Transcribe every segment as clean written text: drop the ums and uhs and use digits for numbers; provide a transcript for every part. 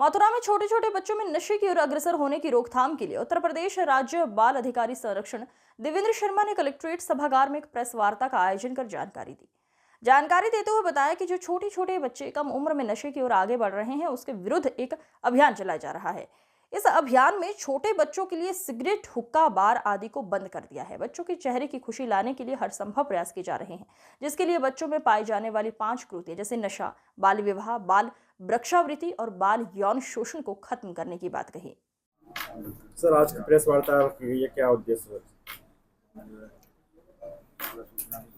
मथुरा में छोटे छोटे बच्चों में नशे की ओर अग्रसर होने की रोकथाम के लिए उत्तर प्रदेश राज्य बाल अधिकारी संरक्षण देवेंद्र शर्मा ने कलेक्ट्रेट सभागार में एक प्रेस वार्ता का आयोजन कर जानकारी दी। जानकारी देते हुए बताया कि जो छोटे छोटे बच्चे कम उम्र में नशे की ओर आगे बढ़ रहे हैं उसके विरुद्ध एक अभियान चलाया जा रहा है। इस अभियान में छोटे बच्चों के लिए सिगरेट, हुक्का, बार आदि को बंद कर दिया है। बच्चों के चेहरे की खुशी लाने के लिए हर संभव प्रयास किए जा रहे हैं, जिसके लिए बच्चों में पाई जाने वाली 5 कुरीतियां जैसे नशा, बाल विवाह, बाल वृक्षावृत्ति और बाल यौन शोषण को खत्म करने की बात कही। सर, आज की प्रेस वार्ता की ये क्या उद्देश्य है?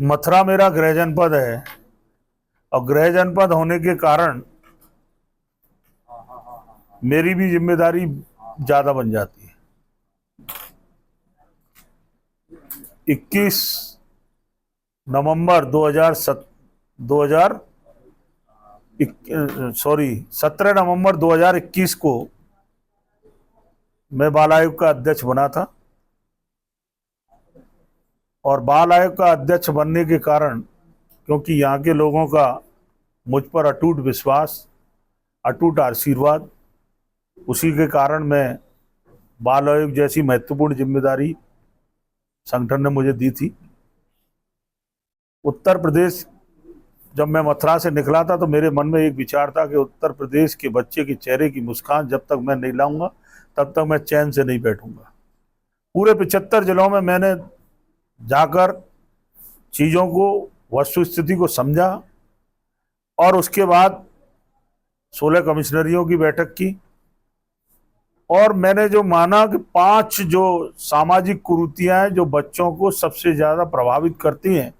मथुरा मेरा गृह जनपद है और गृह जनपद होने के कारण मेरी भी जिम्मेदारी ज्यादा बन जाती है। 21 नवंबर 17 नवंबर 2021 को मैं बाल आयोग का अध्यक्ष बना था और बाल आयोग का अध्यक्ष बनने के कारण, क्योंकि यहाँ के लोगों का मुझ पर अटूट विश्वास, अटूट आशीर्वाद, उसी के कारण मैं बाल आयोग जैसी महत्वपूर्ण जिम्मेदारी संगठन ने मुझे दी थी। उत्तर प्रदेश, जब मैं मथुरा से निकला था तो मेरे मन में एक विचार था कि उत्तर प्रदेश के बच्चे के चेहरे की मुस्कान जब तक मैं नहीं लाऊंगा तब तक मैं चैन से नहीं बैठूंगा। पूरे 75 जिलों में मैंने जाकर चीज़ों को, वस्तु स्थिति को समझा और उसके बाद 16 कमिश्नरियों की बैठक की और मैंने जो माना कि 5 जो सामाजिक कुरीतियां हैं जो बच्चों को सबसे ज़्यादा प्रभावित करती हैं,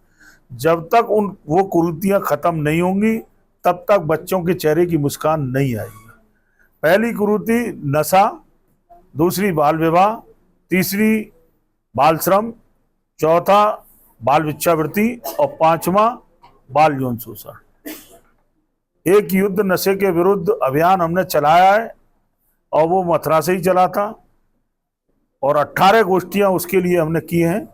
जब तक वो कुरीतियां खत्म नहीं होंगी तब तक बच्चों के चेहरे की मुस्कान नहीं आएगी। पहली कुरीति नशा, दूसरी बाल विवाह, तीसरी बाल श्रम, चौथा बाल भिक्षावृत्ति और 5वां बाल यौन शोषण। एक युद्ध नशे के विरुद्ध अभियान हमने चलाया है और वो मथुरा से ही चला था और 18 गोष्ठियां उसके लिए हमने की हैं।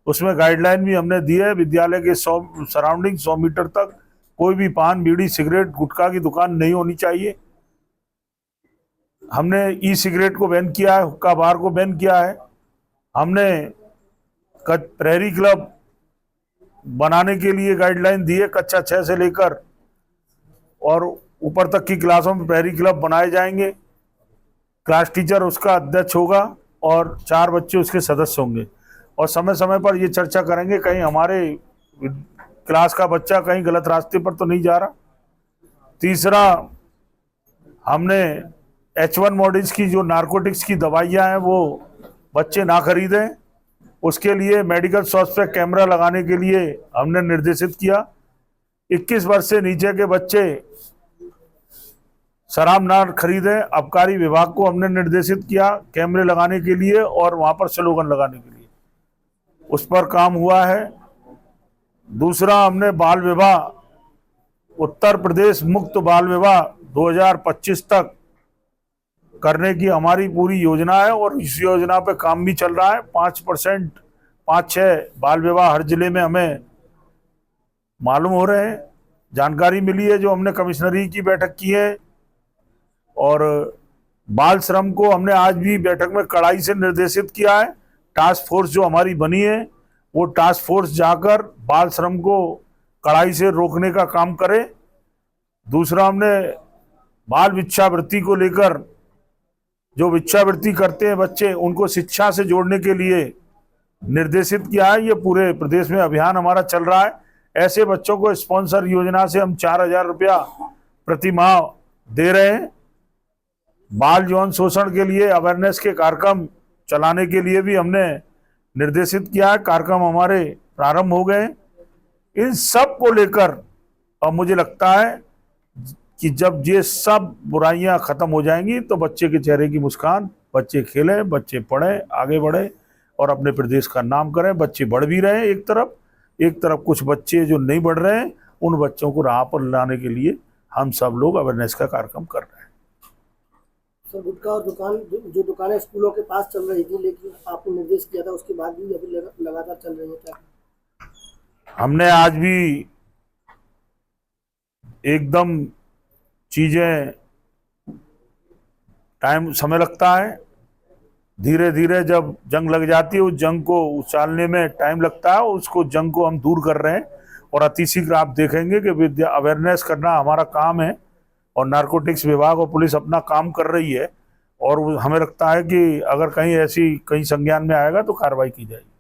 उसमें गाइडलाइन भी हमने दी है, विद्यालय के 100 सराउंडिंग 100 मीटर तक कोई भी पान, बीड़ी, सिगरेट, गुटखा की दुकान नहीं होनी चाहिए। हमने ई सिगरेट को बैन किया है, हुक्का बार को बैन किया है। हमने प्रहरी क्लब बनाने के लिए गाइडलाइन दी है, कक्षा 6 से लेकर और ऊपर तक की क्लासों में प्रहरी क्लब बनाए जाएंगे। क्लास टीचर उसका अध्यक्ष होगा और 4 बच्चे उसके सदस्य होंगे और समय समय पर ये चर्चा करेंगे कहीं हमारे क्लास का बच्चा कहीं गलत रास्ते पर तो नहीं जा रहा। तीसरा, हमने H1 मॉडल्स की जो नारकोटिक्स की दवाइयां हैं वो बच्चे ना खरीदें, उसके लिए मेडिकल शॉप्स पे कैमरा लगाने के लिए हमने निर्देशित किया। 21 वर्ष से नीचे के बच्चे शराब ना खरीदें, आबकारी विभाग को हमने निर्देशित किया कैमरे लगाने के लिए और वहां पर स्लोगन लगाने के लिए, उस पर काम हुआ है। दूसरा, हमने बाल विवाह, उत्तर प्रदेश मुक्त बाल विवाह 2025 तक करने की हमारी पूरी योजना है और इस योजना पे काम भी चल रहा है। 5% 5-6 बाल विवाह हर जिले में हमें मालूम हो रहे हैं, जानकारी मिली है जो हमने कमिश्नरी की बैठक की है। और बाल श्रम को हमने आज भी बैठक में कड़ाई से निर्देशित किया है। टास्क फोर्स जो हमारी बनी है वो टास्क फोर्स जाकर बाल श्रम को कड़ाई से रोकने का काम करे। दूसरा, हमने बाल भिक्षावृत्ति को लेकर, जो भिक्षावृत्ति करते हैं बच्चे उनको शिक्षा से जोड़ने के लिए निर्देशित किया है। ये पूरे प्रदेश में अभियान हमारा चल रहा है। ऐसे बच्चों को स्पॉन्सर योजना से हम 4000 रुपया प्रति माह दे रहे हैं। बाल यौन शोषण के लिए अवेयरनेस के कार्यक्रम चलाने के लिए भी हमने निर्देशित किया है, कार्यक्रम हमारे प्रारंभ हो गए। इन सब को लेकर अब मुझे लगता है कि जब ये सब बुराइयां खत्म हो जाएंगी तो बच्चे के चेहरे की मुस्कान, बच्चे खेलें, बच्चे पढ़ें, आगे बढ़े और अपने प्रदेश का नाम करें। बच्चे बढ़ भी रहे हैं एक तरफ कुछ बच्चे जो नहीं बढ़ रहे हैं, उन बच्चों को राह पर लाने के लिए हम सब लोग अवेयरनेस का कार्यक्रम कर रहे हैं। सर, गुटखा और जो दुकानें स्कूलों के पास चल रही थी लेकिन आपने निर्देश किया था उसके बाद भी अभी लगातार चल रही है क्या? हमने आज भी एकदम चीजें समय लगता है। धीरे धीरे जब जंग लग जाती है, उस जंग को उछालने में टाइम लगता है। उसको जंग को हम दूर कर रहे हैं और अतिशीघ्र आप देखेंगे कि विद्या अवेयरनेस करना हमारा काम है और नारकोटिक्स विभाग और पुलिस अपना काम कर रही है। और हमें लगता है कि अगर कहीं ऐसी कहीं संज्ञान में आएगा तो कार्रवाई की जाएगी।